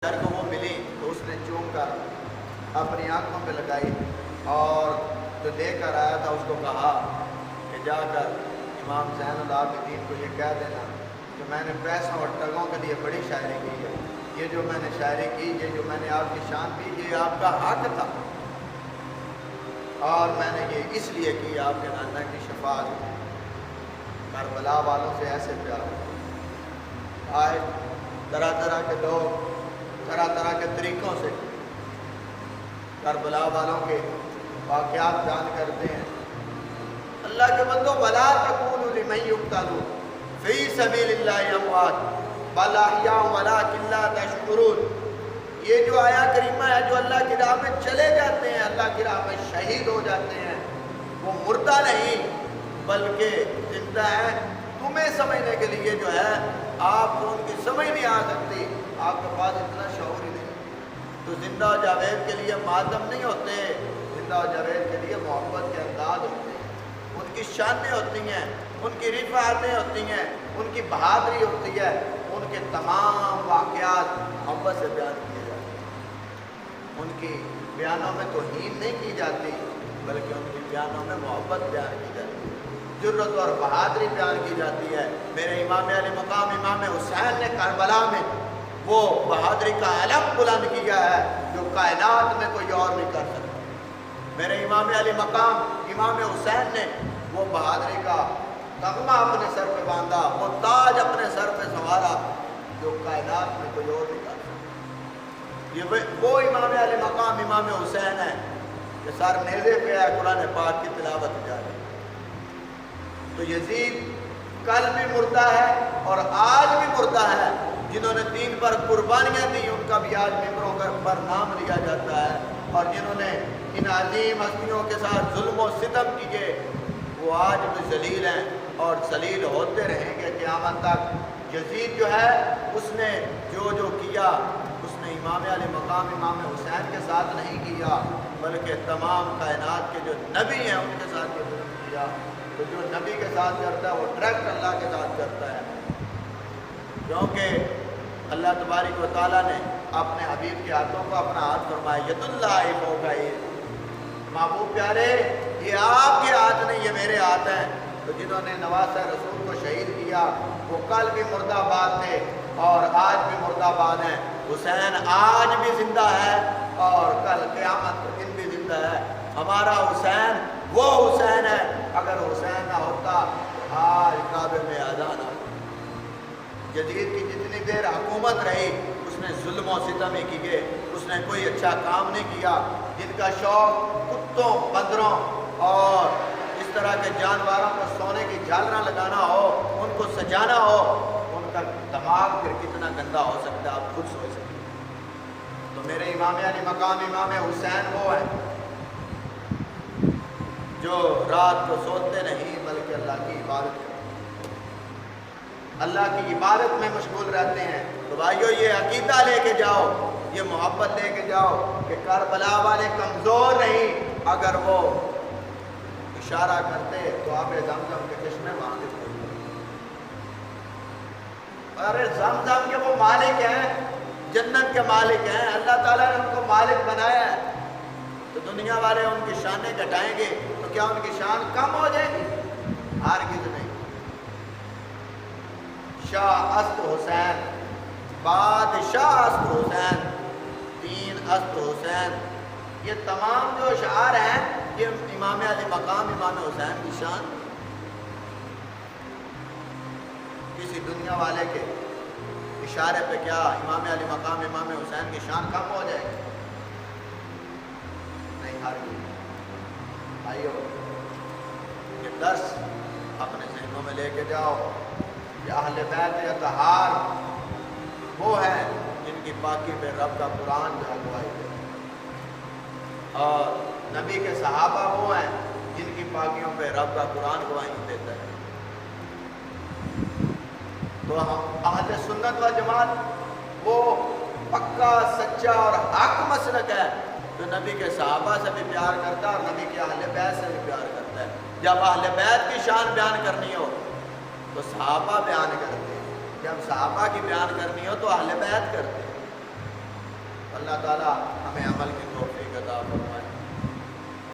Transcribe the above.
سر کو وہ ملی تو اس نے چوم کر اپنی آنکھوں پہ لگائی اور جو لے کر آیا تھا اس کو کہا کہ جا کر امام زین العابدین کو یہ کہہ دینا کہ میں نے پیسوں اور ٹگوں کے لیے بڑی شاعری کی ہے، یہ جو میں نے شاعری کی، یہ جو میں نے آپ کی شان دی، یہ آپ کا حق تھا اور میں نے یہ اس لیے کی آپ کے نانا کی شفاعت۔ کربلا والوں سے ایسے پیار آئے، طرح طرح کے لوگ طرح طرح کے طریقوں سے کربلا والوں کے واقعات بیان کرتے ہیں۔ اللہ کے بندو وَلَا تَقُولُوا لِمَن يُقْتَلُ فِي سَبِيلِ اللَّهِ أَمْوَاتٌ بَلْ أَحْيَاءٌ وَلَٰكِن لَّا تَشْعُرُونَ۔ یہ جو آیا کریمہ ہے، جو اللہ کی راہ میں چلے جاتے ہیں، اللہ کی راہ میں شہید ہو جاتے ہیں، وہ مردہ نہیں بلکہ زندہ ہے۔ تمہیں سمجھنے کے لیے جو ہے آپ کو ان کی سمجھ نہیں آ سکتی، آپ کے پاس اتنا شعور ہی نہیں۔ تو زندہ و جاوید کے لیے ماتم نہیں ہوتے، زندہ و جاوید کے لیے محبت کے انداز ہوتے ہیں، ان کی شانیں ہوتی ہیں، ان کی رفعتیں ہوتی ہیں، ان کی بہادری ہوتی ہے، ان کے تمام واقعات محبت سے بیان کیے جاتے ہیں۔ ان کی بیانوں میں توہین نہیں کی جاتی بلکہ ان کی بیانوں میں محبت بیان کی جاتی ہے، جرت اور بہادری بیان کی جاتی ہے۔ میرے امام علی مقام امام حسین نے کربلا میں وہ بہادری کا علم بلند کیا ہے جو کائنات میں کوئی اور نہیں کر سکتا۔ میرے امام علی مقام امام حسین نے وہ بہادری کا تغمہ اپنے سر پہ باندھا، وہ تاج اپنے سر پہ سنوارا جو کائنات میں کوئی اور نہیں کر سکتا۔ یہ وہ امام علی مقام امام حسین ہے کہ سر نیزے پہ ہے، قرآن پاک کی تلاوت جاری۔ تو یزید کل بھی مردہ ہے اور آج بھی مردہ ہے۔ جنہوں نے دین پر قربانیاں دی ان کا بھی آج ممبروں پر نام لیا جاتا ہے، اور جنہوں نے ان عظیم ہستیوں کے ساتھ ظلم و ستم کیے وہ آج بھی ذلیل ہیں اور ذلیل ہوتے رہیں گے قیامت تک۔ یزید جو ہے اس نے جو کیا اس نے امام علی مقام امام حسین کے ساتھ نہیں کیا بلکہ تمام کائنات کے جو نبی ہیں ان کے ساتھ یہ کیا۔ تو جو نبی کے ساتھ کرتا ہے وہ ڈائریکٹ اللہ کے ساتھ کرتا ہے، کیونکہ اللہ تبارک و تعالیٰ نے اپنے حبیب کے ہاتھوں کو اپنا ہاتھ فرمایا، ید اللہ فوق ایدیہم۔ محبوب پیارے یہ آپ کے ہاتھ نہیں، یہ میرے ہاتھ ہیں۔ تو جنہوں نے نواسہ رسول کو شہید کیا وہ کل بھی مردہ آباد تھے اور آج بھی مردہ آباد ہیں۔ حسین آج بھی زندہ ہے اور کل قیامت کے دن بھی زندہ ہے۔ ہمارا حسین وہ حسین ہے، اگر حسین نہ ہوتا تو آج کعبے میں اذان آتی۔ یزید کی جتنی دیر حکومت رہی اس نے ظلم و ستم ہی کیے، اس نے کوئی اچھا کام نہیں کیا۔ جن کا شوق کتوں، بندروں اور اس طرح کے جانوروں کو سونے کی جھالراں لگانا ہو، ان کو سجانا ہو، ان کا دماغ پھر کتنا گندا ہو سکتا ہے آپ خود سوچ سکتے ہیں۔ تو میرے امام علی مقام امام حسین وہ ہیں جو رات کو سوتے نہیں بلکہ اللہ کی عبادت کرتے ہیں، اللہ کی عبادت میں مشغول رہتے ہیں۔ تو بھائیو یہ عقیدہ لے کے جاؤ، یہ محبت لے کے جاؤ کہ کربلا والے کمزور نہیں، اگر وہ اشارہ کرتے تو آب زمزم کے چشمے وہاں سے پھولتے۔ ارے زمزم کے وہ مالک ہیں، جنت کے مالک ہیں، اللہ تعالیٰ نے ان کو مالک بنایا ہے۔ تو دنیا والے ان کی شانیں گھٹائیں گے تو کیا ان کی شان کم ہو جائے گی؟ ہرگز نہیں۔ شاہ است حسین، بادشاہ است حسین، دین است حسین، یہ تمام جو اشعار ہیں یہ امام علی مقام امام حسین کی شان۔ کسی دنیا والے کے اشارے پہ کیا امام علی مقام امام حسین کی شان کم ہو جائے گی؟ نہیں، ہرگز۔ آئیو یہ درس اپنے ذہنوں میں لے کے جاؤ کہ اہل بیت اطہار وہ ہیں جن کی پاکی پہ رب کا قرآن جو ہے گواہی دے، اور نبی کے صحابہ وہ ہیں جن کی پاکیوں پہ رب کا قرآن گواہی دیتا ہے۔ تو ہم اہل سنت و جماعت وہ پکا سچا اور حق مسلک ہے جو نبی کے صحابہ سے بھی پیار کرتا ہے اور نبی کے اہل بیت سے بھی پیار کرتا ہے۔ جب اہل بیت کی شان بیان کرنی ہو تو صحابہ بیان کرتے ہیں، جب صحابہ کی بیان کرنی ہو تو اہل بیت کرتے ہیں۔ اللہ تعالیٰ ہمیں عمل کے